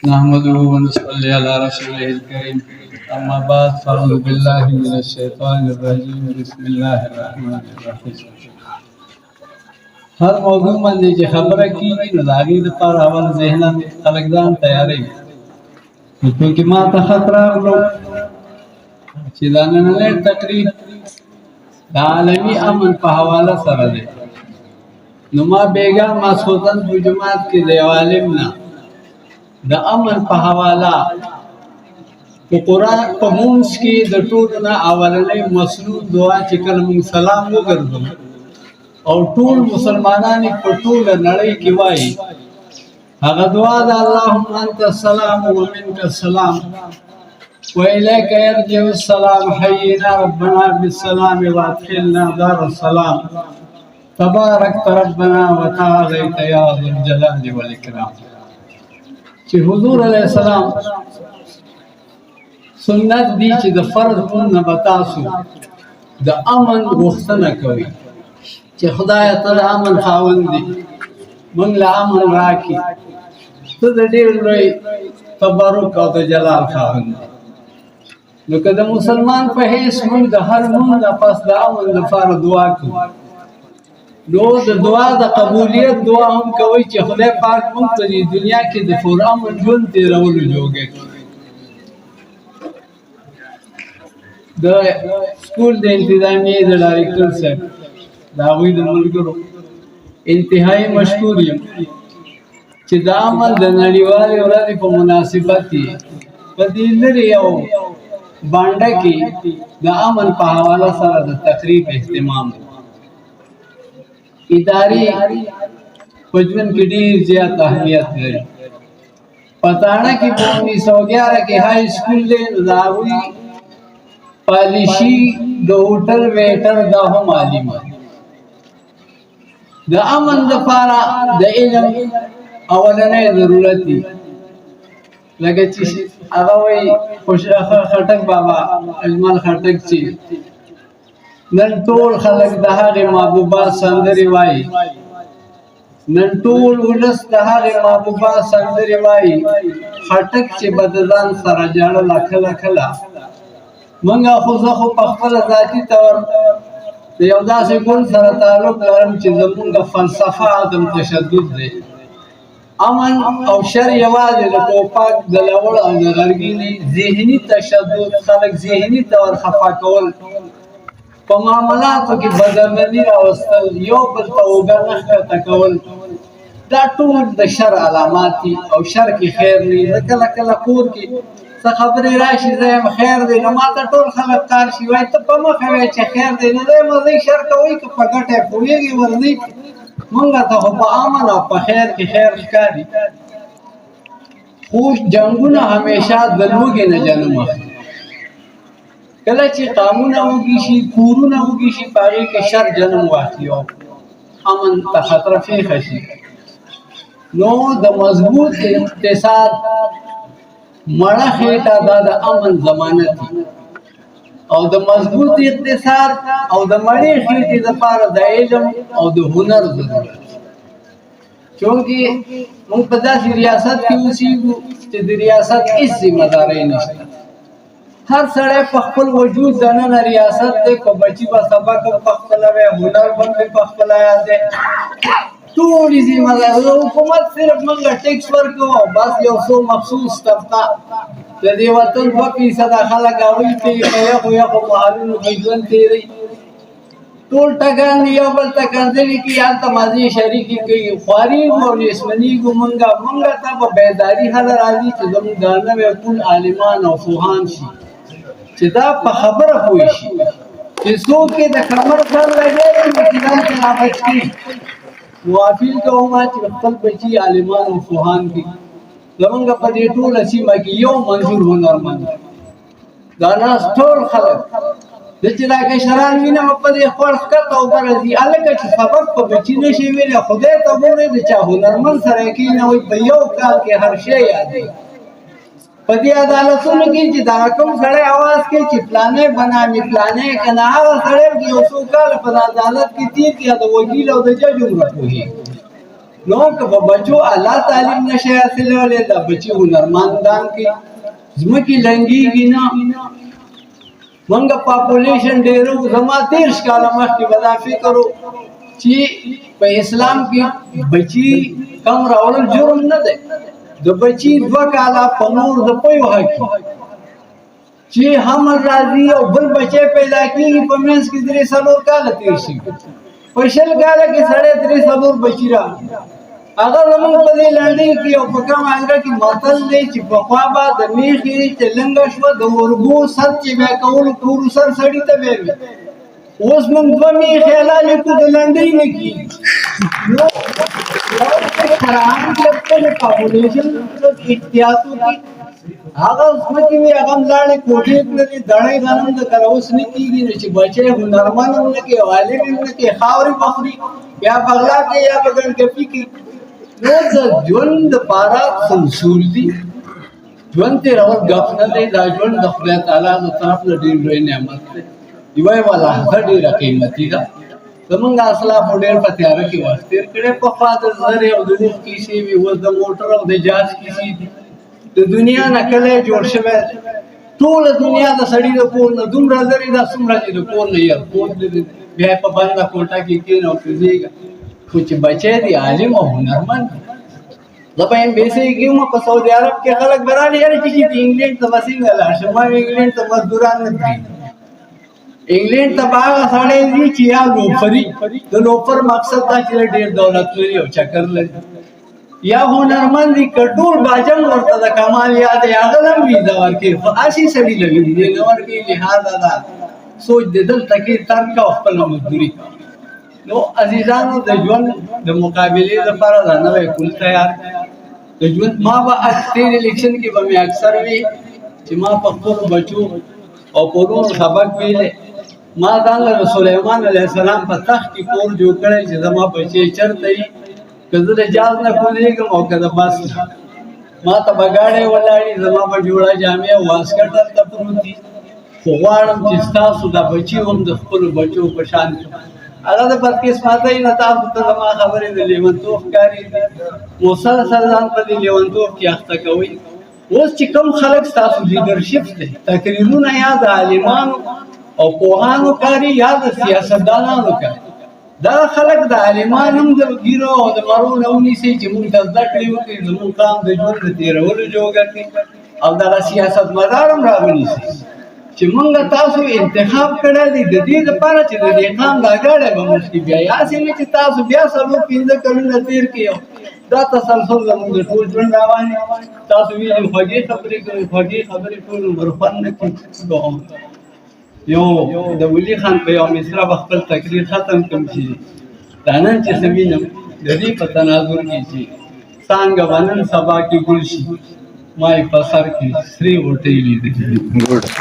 نحمده ونصلي على رسوله الكريم أما بعد فأعوذ بالله من الشيطان الرجيم بسم الله الرحمن الرحيم. هر موضوع باندې چې خبره کیږي نو د هغې دپاره اول ذهناً خلک ځان تیاروي. نو چونکې ما ته خط راغلو چې دا نننی تقریر د عالمي امن په حواله سره دی، نو ما بیګا ماسخوتن په جومات کې د یو عالم نه د امن په حواله په قرآن په مونځ کې د ټولو نه اولنۍ مسنون دعا چې کله مونږ سلام وګرځو او ټول مسلمانان په ټوله نړۍ کې وایي، هغه دعا ده: اللهم انت السلام ومنك السلام وإليك يرجع السلام حينا ربنا بالسلام وادخلنا دار السلام تباركت ربنا وتعاليت يا ذو الجلال والإكرام. چې حضور علیہ السلام سنت دی چې د فرض مون نه بتاسو د امن غوښتنه کوي چې خدای ته د امن خاوند دی، مونږ له امن راکړي، ته د ډېر لوی تبرک او د جلال خاوند دی. نو که د مسلمان په حیث مونږ د هر مونږ نه پس د امن لپاره دعا کوو، نو د دعا د قبولیت دعا هم کوي چې خدای پاک مونږ ته د دنیا کې د پرامن ژوند تېرولو جوګه کړي. د سکول د انتظامیې د ډایرکټر صاحب د هغوی د ملګرو انتهایي مشکور یم چې د عمل د نړیوالې ورځې په مناسبت یې په دې لرې یو بانډه کې د امن په حواله سره د تقریب اهتمام دی. ادارې په ژوند کې ډېر زیات اهمیت لري. پتاڼه کې په 1911 کې های سکول دی، نو د هغوی پالیشي د هوټل ویټر دا هم عالم د امن دپاره د علم اولنی ضرورت دی. لکه چې هغه وایي خټک بابا اجمل خټک چې نن ټول خلک د هغې محبوبه سندرې وایي، نن ټول ولس د هغې محبوبه سندرې وایي، خټک چې به د ځان سره جاړله کله کله. مونږه خو زه خو په خپله ذاتي طور د یو داسې ګوند سره تعلق لرم چې زمونږ فلسفه عدم تشدد دی. امن او شر یوازې د ټوپک د لوړ او د غرګینې ذهني تشدد، خلک ذهني طور خفا کول، په معاملاتو کې بدامني راوستل، یو بل ته اوږه نه ښکته کول، دا ټول د شر علامات دي او شر کې خیر نه وي. زه کله کله کور کې څه خبرې راشي زه یم خیر دی، نو ما ته ټول خلک کار شي وایي ته په مخه وایې چې خیر دی، نو دی مرضی شر کوئ که په ګټه یې پوهېږي ورځئ. مونږ ته خو په امن او په خیر کې خیر ښکاري. خو جنګونه همیشه د لوږې نه جنم اخلي. کله چې قامونه وږي شي، کورونه وږي شي، په هغې کې شر جنم واخلي او امن ته خطره پېښه شي. نو د مضبوط اقتصاد مړه خېټه دا د امن ضمانت دی، او د مضبوط اقتصاد او د مړې خېټې دپاره د علم او د هنر ضرورت. چونکې موږ په داسې ریاست کې اوسېږو چې د ریاست هېڅ ذمهدارۍ نشته. هر سړی په خپل وجود دننه ریاست دی، په بچي به سبق هم پخپله وی، هنر به مې پخپله یاد دی، ټولې ذمهدارۍ. حکومت صرف موږ ټیکس ورکوو او بس یو څو مخصوص طبقه د دې وطن 2% خلک هغوی پې په یخو یخو محلونو کې ژوند تېروي. ټول ټګان یو بل ته کنځلې کوي، هلته مازې شریکې کوي، خوارېږو او نیسمنېږو. مونږ ته به بیداري هله راځي چې زموږ دا نوی ټول عالمان او پوهان شي چې دا په خبره پوه شي چې څوک یې د کمر سر لګوي نو چې ځان ترې رابچ کړي. نو اپیل کوم چې خپل بچي عالمان او پوهان کړي. زمونږ په دې ټوله سیمه کې یو منظور هنرمند دا ناست ټول خلک د چې دا کشران وینم په دې خوړ ښکته اوبه راځي. هلکه چې سبق په بچي نشي ویلی، خدای ته ګورئ د چا هنرمند سره کښېنوئ په یو کال کې هر شی یادوي. په دې عدالتونو کې چې دغه کوم سړی اواز کوي چې فلانی بنامي فلانی که نه، هغه سړی چې یو څو کاله په عدالت کې تېر کړي د وکیل او د جج عمره پوهېږي. نو که په بچو الله تعلیم نشي حاصلولی دا بچي هنرمندان کې ځمکې لنګېږي نه. منګه پاپولیشن ډېرو زما 13 کاله مخکې به دا فکر و چې په اسلام کې بچي کم راوړل جرم نه دی. د بچي 2 کاله په نور د پویو حقي چې حمل راځي او بل بچی پیدا کېږي په منځ کې 3-4 کاله تېر شي. په 20 کاله کې سړی 3-4 بچي راغلي. هغه زمونږ په دې لنډۍ کې او په کم انګره کې متل دی چې پخوا به د میخې چې لنګه شوه د وربو سر چې بیا کولو تورو سر سړي ته بیا وي. اوس موږ 2 میخې حلالې کړو د لنډۍ نه کېږي. نو قرآن کې خپل پاپولیشن احتیاط وکړي. هغه ځمکې وي هغه هم لاړې کوټې کړلې دړۍ غنم د کره اوس نه کېږي. نو چې بچی هنرمند هم نه کوي عالم هم نه کوي خاورې بخوري یا بغلا کې یا په ګنډکپي کې. نو د ژوند دپاره څه اصول دي. ژوند تېرول ګپ نه دی. دا ژوند د خدای تعالی د طرف نه ډېر لوی نعمت دی. یوه یوه لحظه ډېره قیمتي ده. زمونږ اسلافو ډېر په تیاره کې وخت تېر کړی. پخوا د زرې او د اوښ کیسې وي، اوس د موټر او د جهاز کیسې دي. د دنیا نه کلی جوړ شوی دی. ټوله دنیا د سړي د کور نه دومره لرې ده څومره چې د کور نه ایرپورټ دی. بیا یې په بنده کوټه کې کښېنه او کوزېږه. خو چې بچی دی عالم او هنرمند زه به امبیسۍ کې وم په سعودي عرب کې خلک به رالي یاره چې انګلینډ ته به څنګه لاړ شم. ما انګلینډ ته مزدوران نه پرېږدي. انګلینډ ته به هغه سړی ځي چې یا لوفري. د لوفر مقصد دا چې ډېر دولت لري او چکر لري. یا هنرمند وي که ټول باجم ورته د کمال یاد یې هغه هم ویزه ورکوي. خو هسې سړي له ویزې نه ورکوي. لهذا دا سوچ د دلته کې ترک کوه خپله مزدوري. نو عزیزانو د ژوند د مقابلې لپاره دا نوی کل تیار د ژوند. ما به تېر الیکشن کې به مې اکثر وي چې ما په خپلو بچو او په ورونو سبق ویلی. ما ځان له سلیمان علیه السلام په تخت کې کور جوړ کړی چې زما بچی چېرته وي، که زه د جاز نه کوزېږم او که د بس نه. ما ته به ګاډی ولاړي، زما به جوړه جامې او واسکټ هلته پروت دي. خو غواړم چې ستاسو دا بچي هم د خپلو بچو په شان کړم. هغه د بدقسمتۍ نه تاسو ته زما خبرې د لیونتوب ښکارېږي. مسلسل ځان په دې لیونتوب کې اخته کوئ. اوس چې کوم خلک ستاسو لیډرشپ دی، تقریرونه یا د عالمانو او پوهانو کاري یا د سیاستدانانو کاري. دغه خلک د عالمان هم د ګیرو او د مرو نه ونیسئ چې موږ ته زده کړې وکړي، زموږ قام د ژوند د تېرولو جوګه کړي. او دغه سیاستمدار هم راونیسئ چې موږ تاسو انتخاب کړی دی د دې لپاره چې د دې قام دا ګاډی به موږ کې بیا یاسې نه چې تاسو بیا 4-5 کلونه تېر کړئ. دا تسلسل زموږ د ټول ژوند روان دی. تاسو ویلي خوږې خبرې کوئ، خوږې خبرې ټول عمر خوند نه کوي. یو د ولي خان په یو مصره به خپل تقریر ختم کړم چې دا نن چې څه وینم د دې په تناظر کې چې څانګه به نن سبا کې ګل شي، ما یې په سر کې سرې غوټۍ لیدلې.